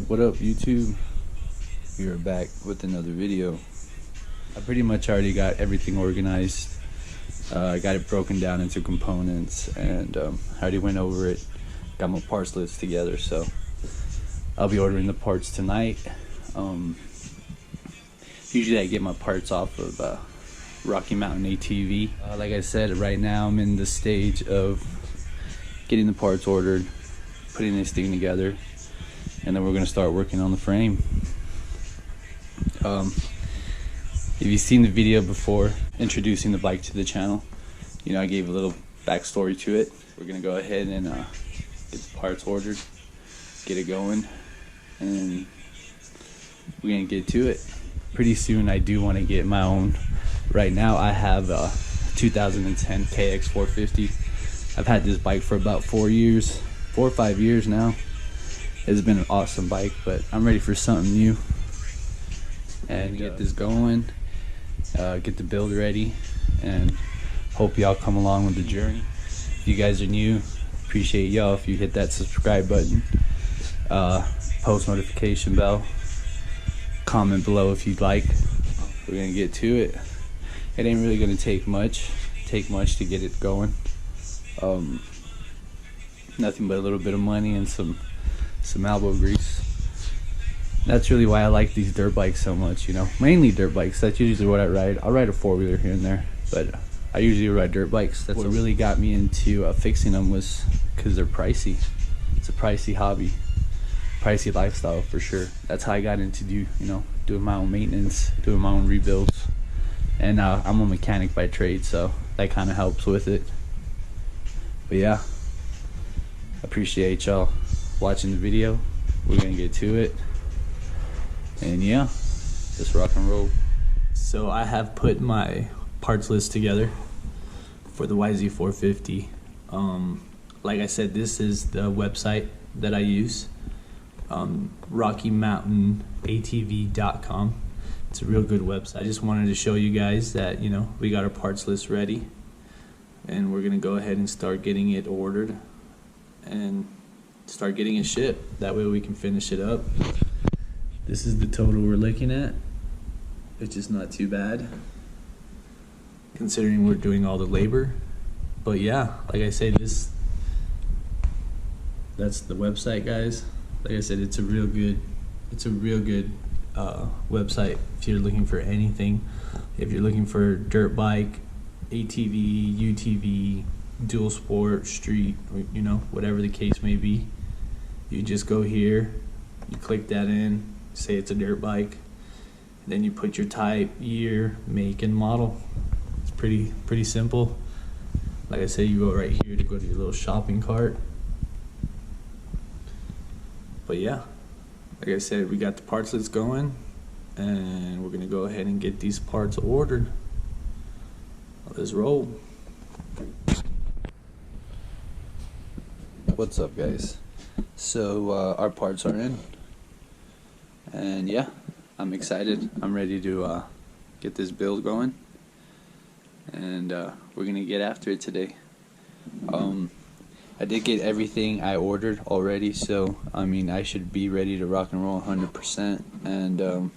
What up, YouTube? We are back with another video. I pretty much already got everything organized. I got it broken down into components, and I already went over it. Got my parts list together, so I'll be ordering the parts tonight. Usually I get my parts off of Rocky Mountain ATV. Like I said, right now I'm in the stage of getting the parts ordered, putting this thing together, and then we're gonna start working on the frame. If you've seen the video before introducing the bike to the channel, you know I gave a little backstory to it. We're gonna go ahead and get the parts ordered, get it going, and we're gonna get to it. Pretty soon I do want to get my own. Right now I have a 2010 KX450. I've had this bike for about 4 or 5 years now. It's been an awesome bike, but I'm ready for something new and get this going, get the build ready, and hope y'all come along with the journey. If you guys are new, appreciate y'all if you hit that subscribe button, post notification bell, comment below if you'd like. We're gonna get to it. It ain't really gonna take much to get it going. Nothing but a little bit of money and some elbow grease. That's really why I like these dirt bikes so much, you know. Mainly dirt bikes. That's usually what I ride. I'll ride a four-wheeler here and there, but I usually ride dirt bikes. That's what really got me into fixing them, was because they're pricey. It's a pricey hobby, pricey lifestyle for sure. That's how I got into doing my own maintenance, doing my own rebuilds, and I'm a mechanic by trade, so that kind of helps with it. But yeah, appreciate y'all watching the video. We're gonna get to it, and yeah, just rock and roll. So I have put my parts list together for the YZ450. Like I said, this is the website that I use, RockyMountainATV.com. It's a real good website. I just wanted to show you guys that we got our parts list ready, and we're gonna go ahead and start getting it ordered and start getting it shipped. That way we can finish it up. This is the total we're looking at, which is not too bad considering we're doing all the labor. But yeah, like I said, that's the website, guys. Like I said, it's a real good website if you're looking for anything. If you're looking for dirt bike, ATV, UTV, dual sport, street, whatever the case may be, you just go here, you click that in, say it's a dirt bike, and then you put your type, year, make, and model. It's pretty simple. Like I said, you go right here to go to your little shopping cart. But yeah, like I said, we got the parts list going, and we're gonna go ahead and get these parts ordered. Let's roll. What's up, guys? So our parts are in, and yeah, I'm excited. I'm ready to get this build going, and we're gonna get after it today. I did get everything I ordered already, so I mean I should be ready to rock and roll 100%. And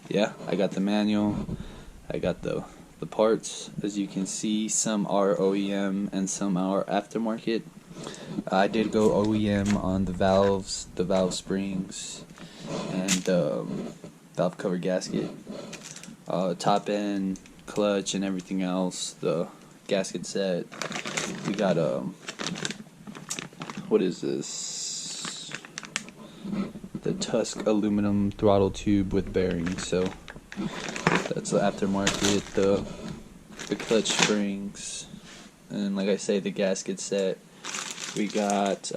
yeah, I got the manual, I got the parts. As you can see, some are OEM and some are aftermarket. I did go OEM on the valves, the valve springs, and valve cover gasket, top end, clutch, and everything else. The gasket set. We got what is this? The Tusk aluminum throttle tube with bearings. So that's the aftermarket. The clutch springs, and like I say, the gasket set. We got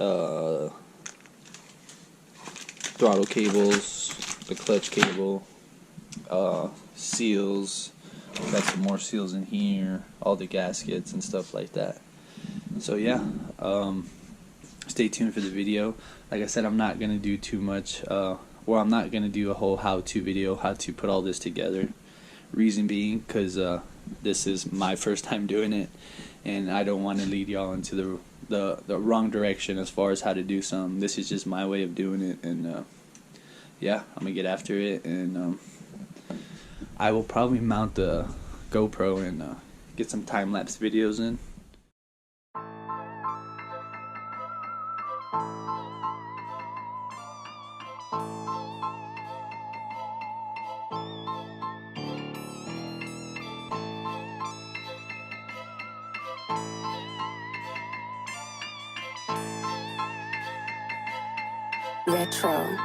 throttle cables, the clutch cable, seals. We got some more seals in here, all the gaskets and stuff like that. So yeah, stay tuned for the video. Like I said, I'm not gonna do too much. I'm not gonna do a whole how-to video, how to put all this together. Reason being, because this is my first time doing it, and I don't want to lead y'all into the wrong direction as far as how to do something. This is just my way of doing it, and yeah, I'm gonna get after it, and I will probably mount the GoPro and get some time-lapse videos in. Retro.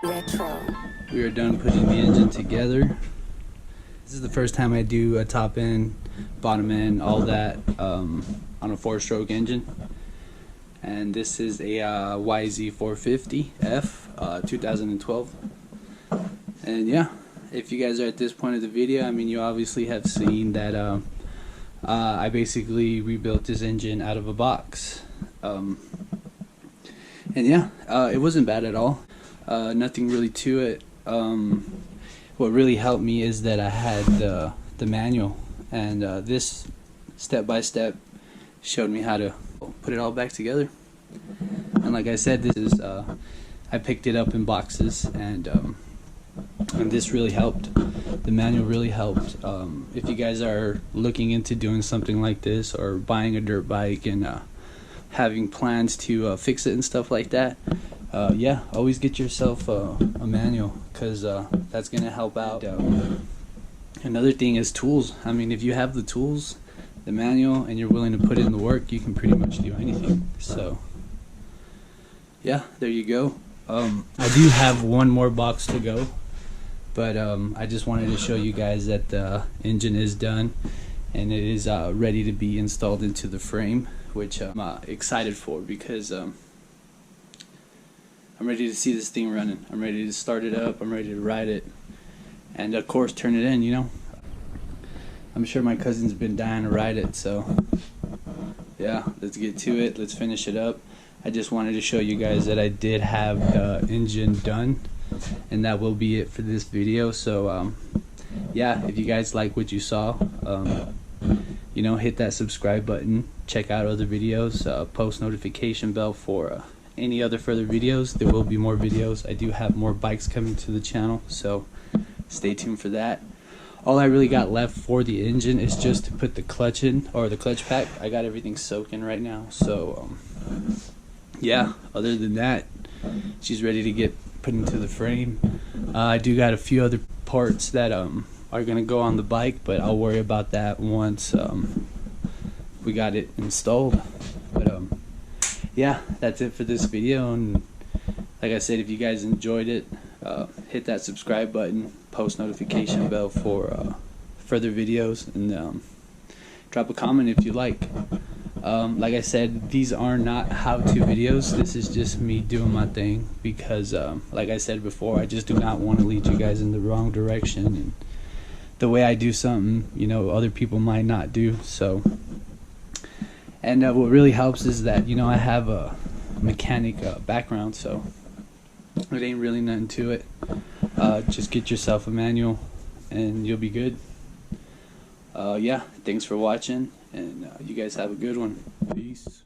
Retro. We are done putting the engine together. This is the first time I do a top end, bottom end, all that on a 4-stroke engine. And this is a YZ450F 2012. And yeah, if you guys are at this point of the video, I mean, you obviously have seen that I basically rebuilt this engine out of a box. And yeah, it wasn't bad at all. Nothing really to it. What really helped me is that I had the manual, and this step by step showed me how to put it all back together. And like I said, this is I picked it up in boxes, and this really helped. The manual really helped. If you guys are looking into doing something like this, or buying a dirt bike and having plans to fix it and stuff like that, yeah, always get yourself a manual, because that's gonna help out. Another thing is tools. I mean, if you have the tools, the manual, and you're willing to put in the work, you can pretty much do anything. So yeah, there you go. I do have one more box to go, but I just wanted to show you guys that the engine is done and it is ready to be installed into the frame, which I'm excited for, because I'm ready to see this thing running. I'm ready to start it up, I'm ready to ride it, and of course turn it in, you know. I'm sure my cousin's been dying to ride it, so yeah, let's get to it, let's finish it up. I just wanted to show you guys that I did have the engine done, and that will be it for this video. So yeah, if you guys like what you saw, you know, hit that subscribe button, check out other videos, post notification bell for any other further videos. There will be more videos. I do have more bikes coming to the channel, so stay tuned for that. All I really got left for the engine is just to put the clutch in, or the clutch pack. I got everything soaking right now, so yeah, other than that, she's ready to get put into the frame. I do got a few other parts that are gonna go on the bike, but I'll worry about that once we got it installed. But yeah, that's it for this video, and like I said, if you guys enjoyed it, hit that subscribe button, post notification bell for further videos, and drop a comment if you like. Like I said, these are not how-to videos. This is just me doing my thing, because like I said before, I just do not want to lead you guys in the wrong direction, and the way I do something, you know, other people might not do. So, and what really helps is that, you know, I have a mechanic background, so it ain't really nothing to it. Just get yourself a manual and you'll be good. Yeah, thanks for watching, and you guys have a good one. Peace.